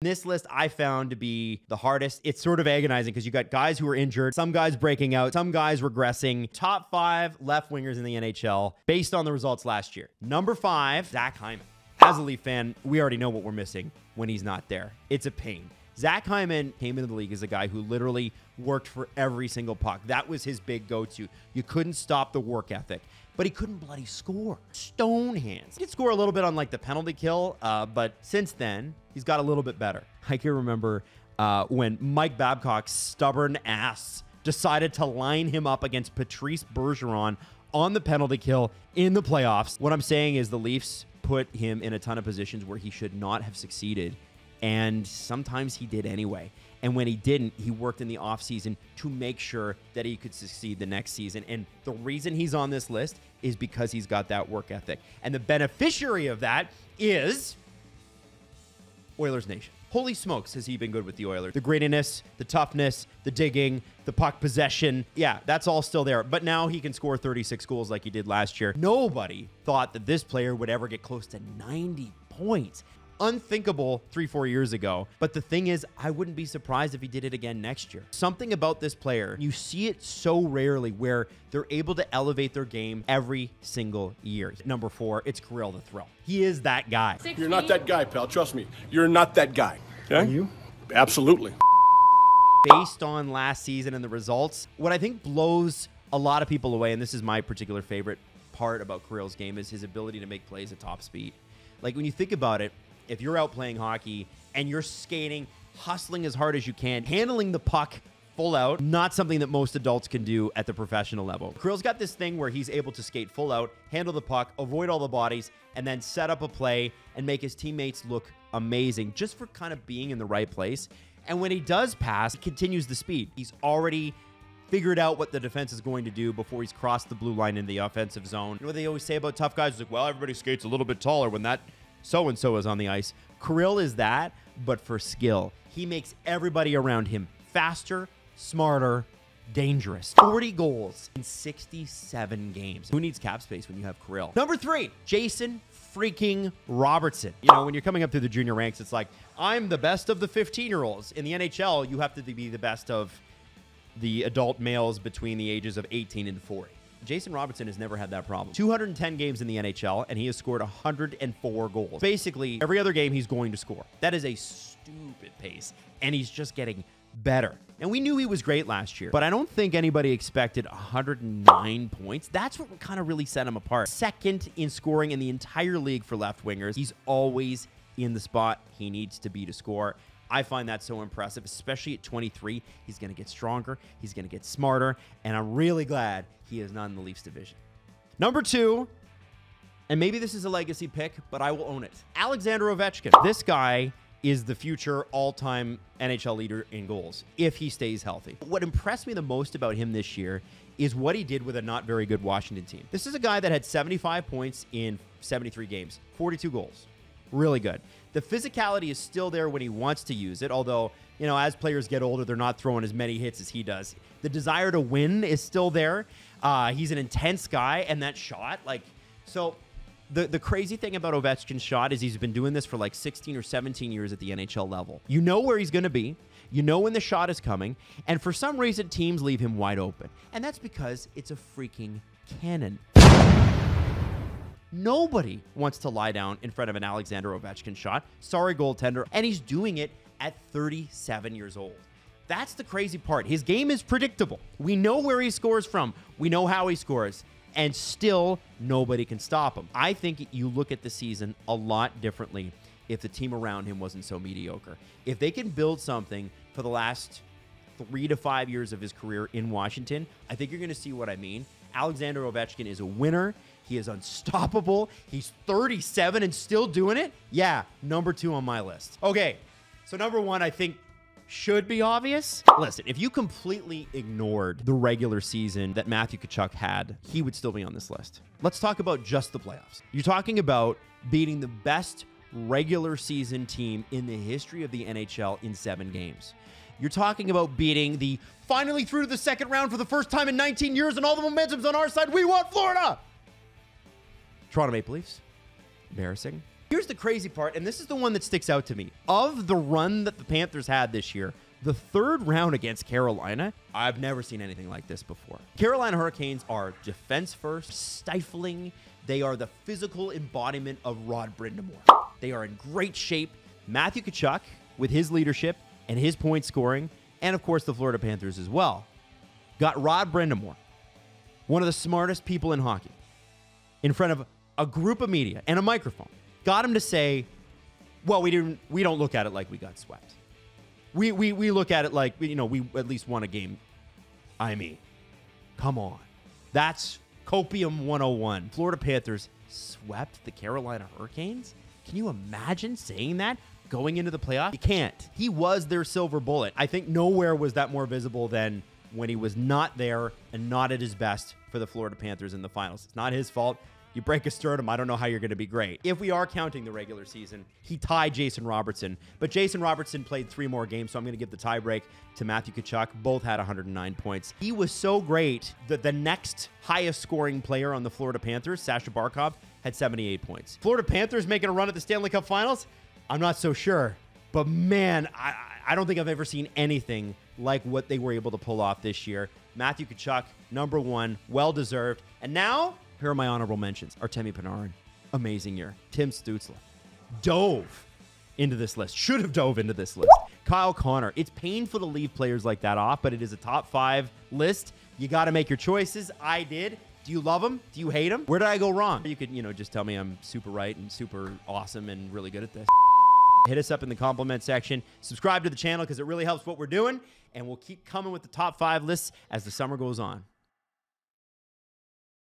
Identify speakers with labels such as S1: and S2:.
S1: This list I found to be the hardest. It's sort of agonizing because you got guys who are injured, some guys breaking out, some guys regressing. Top 5 left wingers in the NHL based on the results last year. Number 5, Zach Hyman. As a Leaf fan, we already know what we're missing when he's not there. It's a pain. Zach Hyman came into the league as a guy who literally worked for every single puck. That was his big go-to. You couldn't stop the work ethic, but he couldn't bloody score. Stone hands. He did score a little bit on like the penalty kill, but since then, he's got a little bit better. I can remember when Mike Babcock's stubborn ass decided to line him up against Patrice Bergeron on the penalty kill in the playoffs. What I'm saying is the Leafs put him in a ton of positions where he should not have succeeded. And sometimes he did anyway. And when he didn't, he worked in the offseason to make sure that he could succeed the next season. And the reason he's on this list is because he's got that work ethic. And the beneficiary of that is Oilers Nation. Holy smokes, has he been good with the Oilers. The grittiness, the toughness, the digging, the puck possession. Yeah, that's all still there. But now he can score 36 goals like he did last year. Nobody thought that this player would ever get close to 90 points. Unthinkable 3-4 years ago. But the thing is, I wouldn't be surprised if he did it again next year. Something about this player, you see it so rarely where they're able to elevate their game every single year. Number 4, it's Kirill the Thrill. He is that guy.
S2: You're not that guy, pal. Trust me. You're not that guy. Okay? Are you? Absolutely.
S1: Based on last season and the results, what I think blows a lot of people away, and this is my particular favorite part about Kirill's game, is his ability to make plays at top speed. Like when you think about it, if you're out playing hockey and you're skating, hustling as hard as you can, handling the puck full out, not something that most adults can do at the professional level. Kirill's got this thing where he's able to skate full out, handle the puck, avoid all the bodies, and then set up a play and make his teammates look amazing just for kind of being in the right place. And when he does pass, he continues the speed. He's already figured out what the defense is going to do before he's crossed the blue line in the offensive zone. You know what they always say about tough guys? It's like, well, everybody skates a little bit taller when that so-and-so is on the ice. Kirill is that, but for skill. He makes everybody around him faster, smarter, dangerous. 40 goals in 67 games. Who needs cap space when you have Kirill? Number 3, Jason freaking Robertson. You know, when you're coming up through the junior ranks, it's like, I'm the best of the 15-year-olds. In the NHL, you have to be the best of the adult males between the ages of 18 and 40. Jason Robertson has never had that problem. 210 games in the NHL, and he has scored 104 goals. Basically, every other game he's going to score. That is a stupid pace, and he's just getting better. And we knew he was great last year, but I don't think anybody expected 109 points. That's what kind of really set him apart. Second in scoring in the entire league for left wingers. He's always in the spot he needs to be to score. I find that so impressive, especially at 23. He's going to get stronger. He's going to get smarter. And I'm really glad he is not in the Leafs division. Number 2, and maybe this is a legacy pick, but I will own it. Alexander Ovechkin. This guy is the future all-time NHL leader in goals if he stays healthy. What impressed me the most about him this year is what he did with a not very good Washington team. This is a guy that had 75 points in 73 games, 42 goals. Really good. The physicality is still there when he wants to use it, although, you know, as players get older, they're not throwing as many hits as he does. The desire to win is still there. He's an intense guy, and that shot, like, so the crazy thing about Ovechkin's shot is he's been doing this for like 16 or 17 years at the NHL level. You know where he's going to be. You know when the shot is coming, and for some reason, teams leave him wide open, and that's because it's a freaking cannon. Nobody wants to lie down in front of an Alexander Ovechkin shot. Sorry, goaltender. And he's doing it at 37 years old. That's the crazy part. His game is predictable. We know where he scores from. We know how he scores. And still, nobody can stop him. I think you look at the season a lot differently if the team around him wasn't so mediocre. If they can build something for the last 3 to 5 years of his career in Washington, I think you're going to see what I mean. Alexander Ovechkin is a winner. He is unstoppable. He's 37 and still doing it. Yeah, number 2 on my list. Okay, so number 1, I think, should be obvious. Listen, if you completely ignored the regular season that Matthew Tkachuk had, he would still be on this list. Let's talk about just the playoffs. You're talking about beating the best regular season team in the history of the NHL in 7 games. You're talking about beating the finally through to the second round for the first time in 19 years, and all the momentum's on our side. We want Florida! Toronto Maple Leafs. Embarrassing. Here's the crazy part, and this is the one that sticks out to me. Of the run that the Panthers had this year, the third round against Carolina, I've never seen anything like this before. Carolina Hurricanes are defense first, stifling. They are the physical embodiment of Rod Brind'Amour. They are in great shape. Matthew Tkachuk, with his leadership and his point scoring, and of course the Florida Panthers as well, got Rod Brind'Amour, one of the smartest people in hockey, in front of a group of media and a microphone. Got him to say, well, we don't look at it like we got swept. We look at it like, we at least won a game. I mean, come on. That's Copium 101. Florida Panthers swept the Carolina Hurricanes? Can you imagine saying that going into the playoff? You can't. He was their silver bullet. I think nowhere was that more visible than when he was not there and not at his best for the Florida Panthers in the finals. It's not his fault. You break a sternum, I don't know how you're going to be great. If we are counting the regular season, he tied Jason Robertson. But Jason Robertson played 3 more games, so I'm going to give the tiebreak to Matthew Tkachuk. Both had 109 points. He was so great that the next highest scoring player on the Florida Panthers, Sasha Barkov, had 78 points. Florida Panthers making a run at the Stanley Cup Finals? I'm not so sure. But man, I don't think I've ever seen anything like what they were able to pull off this year. Matthew Tkachuk, #1, well-deserved. And now, here are my honorable mentions. Artemi Panarin, amazing year. Tim Stützle dove into this list. Should have dove into this list. Kyle Connor. It's painful to leave players like that off, but it is a top 5 list. You got to make your choices. I did. Do you love him? Do you hate him? Where did I go wrong? You could, just tell me I'm super right and super awesome and really good at this. Hit us up in the compliment section. Subscribe to the channel because it really helps what we're doing. And we'll keep coming with the top 5 lists as the summer goes on.